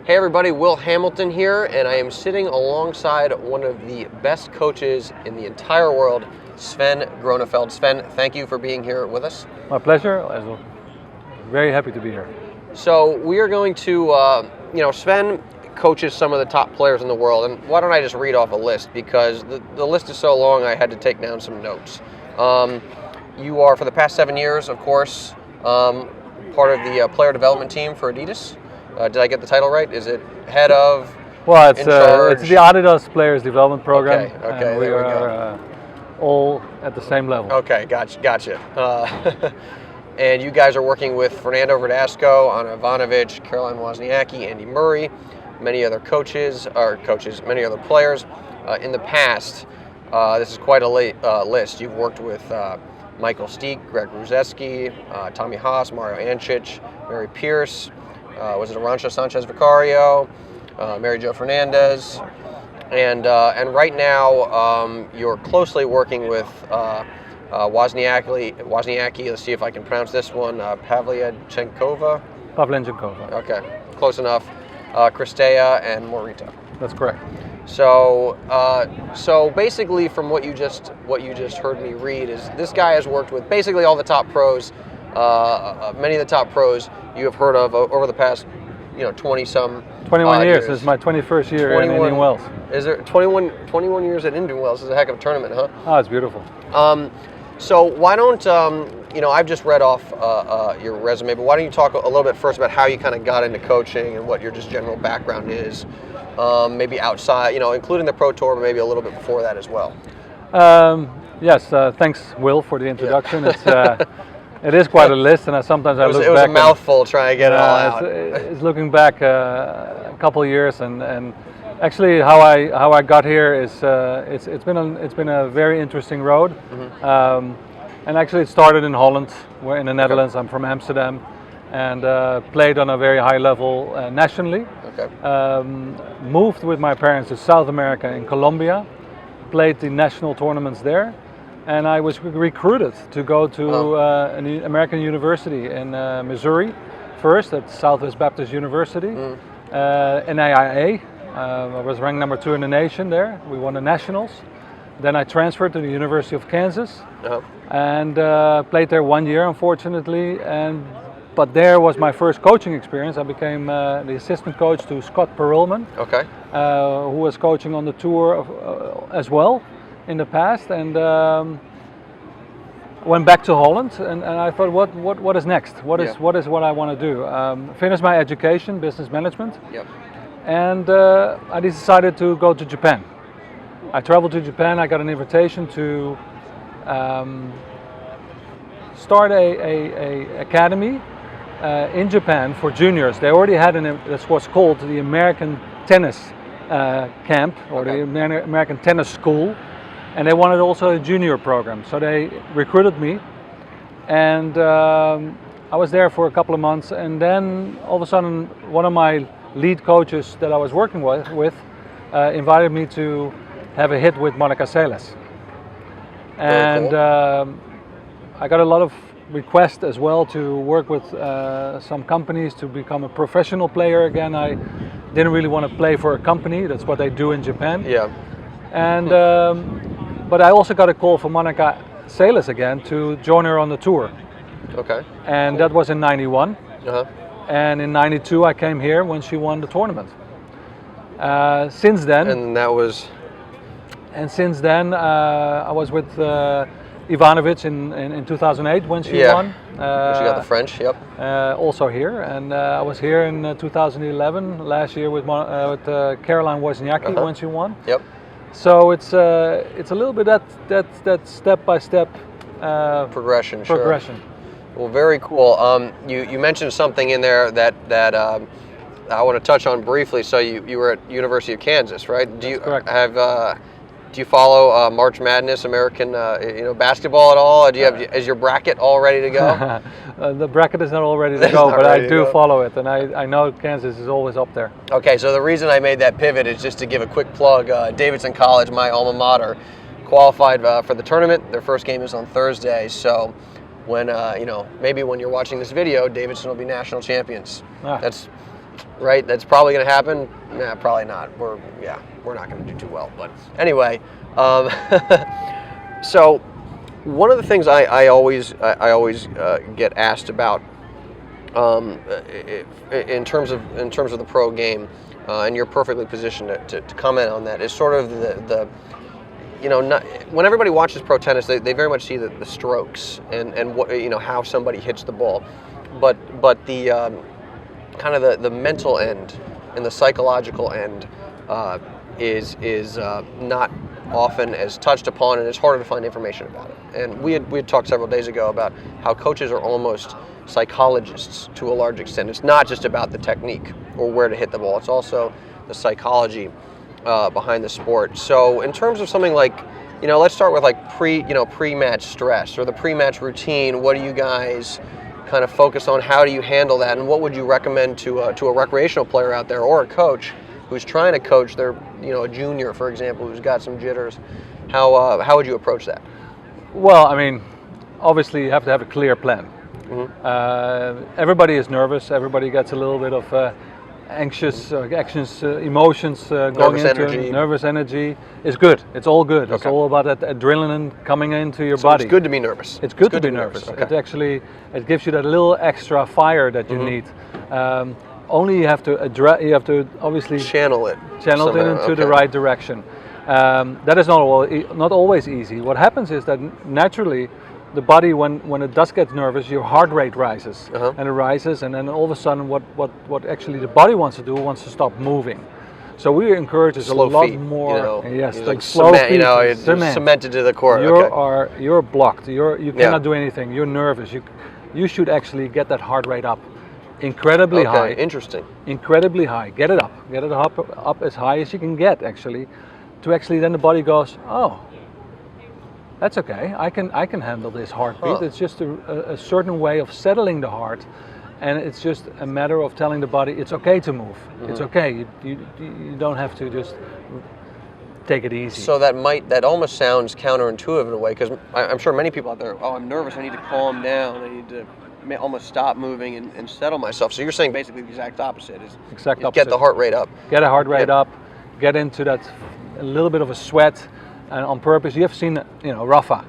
Hey everybody, Will Hamilton here, and I am sitting alongside one of the best coaches in the entire world, Sven Groeneveld. Sven, thank you for being here with us. My pleasure. I'm very happy to be here. So we are going to, Sven coaches some of the top players in the world, and why don't I just read off a list, because the list is so long I had to take down some notes. You are, for the past 7 years, of course, part of the player development team for Adidas. Did I get the title right? Is it head of? Well, it's the Adidas Players Development Program. Okay, and we are all at the same level. Okay, gotcha. And you guys are working with Fernando Verdasco, Ana Ivanovic, Caroline Wozniacki, Andy Murray, many other many other players. In the past, this is quite a list. You've worked with Michael Stich, Greg Ruzeski, Tommy Haas, Mario Ancic, Mary Pierce. Was it Arantxa Sanchez Vicario, Mary Jo Fernandez, and right now you're closely working with Wozniacki. Let's see if I can pronounce this one. Pavlyuchenkova. Okay, close enough. Kristea and Morita. That's correct. So basically, from what you just heard me read, is this guy has worked with basically all the top pros. Many of the top pros you have heard of over the past, 20-some 21 years. This is my 21st year in Indian Wells. Is there 21 years at Indian Wells? This is a heck of a tournament, huh? Oh, it's beautiful. So why don't, I've just read off your resume, but why don't you talk a little bit first about how you kind of got into coaching and what your just general background is, maybe outside, including the Pro Tour, but maybe a little bit before that as well. Yes, thanks, Will, for the introduction. Yeah. It is quite a list, and sometimes I look back. It was a mouthful trying to get it all out. It's looking back a couple of years, and actually how I got here is it's been a very interesting road. Mm-hmm. And actually it started in Holland. We're in the Netherlands. I'm from Amsterdam, and played on a very high level nationally. Okay. Moved with my parents to South America in Colombia, played the national tournaments there. And I was recruited to go to an American university in Missouri first, at Southwest Baptist University, NAIA. I was ranked number 2 in the nation there. We won the nationals. Then I transferred to the University of Kansas and played there 1 year, unfortunately. But there was my first coaching experience. I became the assistant coach to Scott Perelman, who was coaching on the tour as well in the past, and went back to Holland, and I thought, what is next? What is what I want to do? Finished my education, business management, and I decided to go to Japan. I traveled to Japan. I got an invitation to start a academy in Japan for juniors. They already had that's what's called the American Tennis Camp, or the American Tennis School. And they wanted also a junior program, so they recruited me, and I was there for a couple of months, and then all of a sudden one of my lead coaches that I was working with invited me to have a hit with Monica Seles. And cool. I got a lot of requests as well to work with some companies to become a professional player again. I didn't really want to play for a company, that's what they do in Japan. Yeah. And but I also got a call from Monica Seles again to join her on the tour. Okay. And cool. That was in '91. And in '92 I came here when she won the tournament. Since then. And that was. And since then I was with Ivanovic in 2008 when she won. She got the French. Yep. Also here, and I was here in 2011 last year with Caroline Wozniacki when she won. Yep. So it's a little bit that step-by-step progression. Sure. Well, very cool. You mentioned something in there that I want to touch on briefly. So you were at University of Kansas, right? Correct. Do you follow March Madness, American basketball at all? Is your bracket all ready to go? The bracket is not all ready to go, but I do follow it, and I know Kansas is always up there. Okay, so the reason I made that pivot is just to give a quick plug. Davidson College, my alma mater, qualified for the tournament. Their first game is on Thursday, so when maybe when you're watching this video, Davidson will be national champions. That's right? That's probably going to happen. Nah, probably not. We're not going to do too well. But anyway, so one of the things I always get asked about in terms of the pro game, and you're perfectly positioned to comment on that, is sort of the when everybody watches pro tennis, they very much see the strokes and what, how somebody hits the ball, but the kind of the mental end and the psychological end is not often as touched upon, and it's harder to find information about it. And we had talked several days ago about how coaches are almost psychologists to a large extent. It's not just about the technique or where to hit the ball. It's also the psychology behind the sport. So in terms of something like, let's start with like pre-match stress or the pre-match routine. What do you guys kind of focus on? How do you handle that? And what would you recommend to a recreational player out there or a coach who's trying to coach their, a junior, for example, who's got some jitters? How would you approach that? Well, I mean, obviously you have to have a clear plan. Mm-hmm. Everybody is nervous. Everybody gets a little bit of anxious emotions going into energy. Nervous energy is good. It's all good. Okay. It's all about that adrenaline coming into your So body. it's good to be nervous. It's good to be nervous. Okay. It gives you that little extra fire that you need. Only you have to obviously channel it into the right direction. That is not always easy. What happens is that naturally the body, when it does get nervous, your heart rate rises, and it rises, and then all of a sudden what actually the body wants to stop moving. So we encourage a lot feet, more. Yes, like slow cement, feet. It's cemented to the court. You're blocked. You cannot do anything. You're nervous. You should actually get that heart rate up, incredibly high. Interesting. Incredibly high. Get it up as high as you can get actually, to actually then the body goes, oh, that's okay. I can handle this heartbeat. It's just a certain way of settling the heart, and it's just a matter of telling the body it's okay to move. It's okay. You don't have to just take it easy. So that almost sounds counterintuitive in a way, because I'm sure many people out there, I'm nervous. I need to calm down. I need to almost stop moving and settle myself. So you're saying basically the exact opposite is get the heart rate up. Get a heart rate up. Get into that a little bit of a sweat. And on purpose, you have seen, Rafa.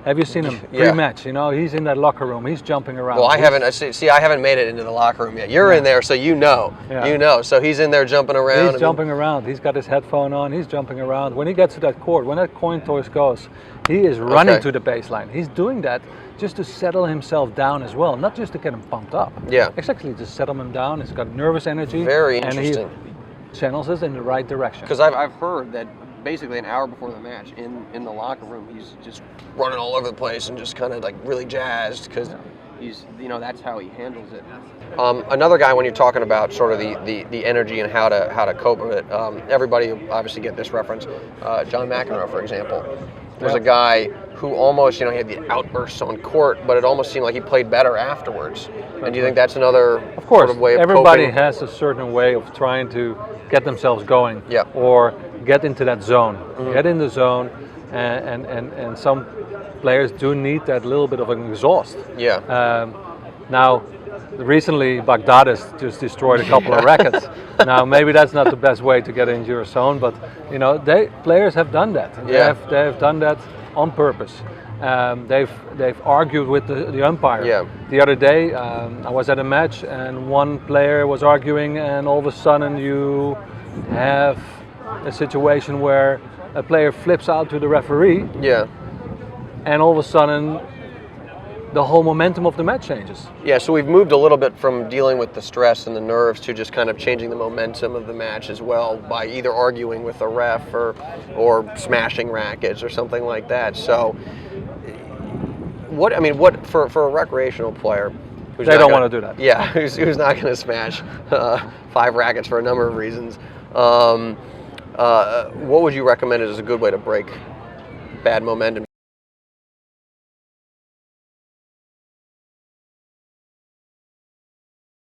Have you seen him pre-match? He's in that locker room. He's jumping around. Well, I haven't made it into the locker room yet. You're in there, so you know. So he's in there jumping around. He's jumping around. He's got his headphone on. He's jumping around. When he gets to that court, when that coin toss goes, he is running to the baseline. He's doing that just to settle himself down as well, not just to get him pumped up. Yeah. Exactly, to settle him down. He's got nervous energy. Very interesting. And he channels us in the right direction. Because I've heard that basically an hour before the match in the locker room, he's just running all over the place and just kind of like really jazzed, because he's that's how he handles it. Another guy, when you're talking about sort of the energy and how to cope with it, everybody obviously get this reference. John McEnroe, for example, was a guy who almost he had the outbursts on court, but it almost seemed like he played better afterwards. And do you think that's another sort of way of everybody coping? has a certain way of trying to get themselves going, Yep. or get into that zone. Get in the zone, and some players do need that little bit of an exhaust. Yeah. Now, recently Baghdadis just destroyed a couple of rackets. Now maybe that's not the best way to get into your zone, but players have done that. They have done that on purpose. They've argued with the umpire. Yeah. The other day, I was at a match and one player was arguing, and all of a sudden you have a situation where a player flips out to the referee. Yeah. And all of a sudden, the whole momentum of the match changes. Yeah, so we've moved a little bit from dealing with the stress and the nerves to just kind of changing the momentum of the match as well, by either arguing with the ref or smashing rackets or something like that. So, what for a recreational who's they don't want to do that. Yeah, who's not going to smash 5 rackets for a number of reasons. What would you recommend as a good way to break bad momentum?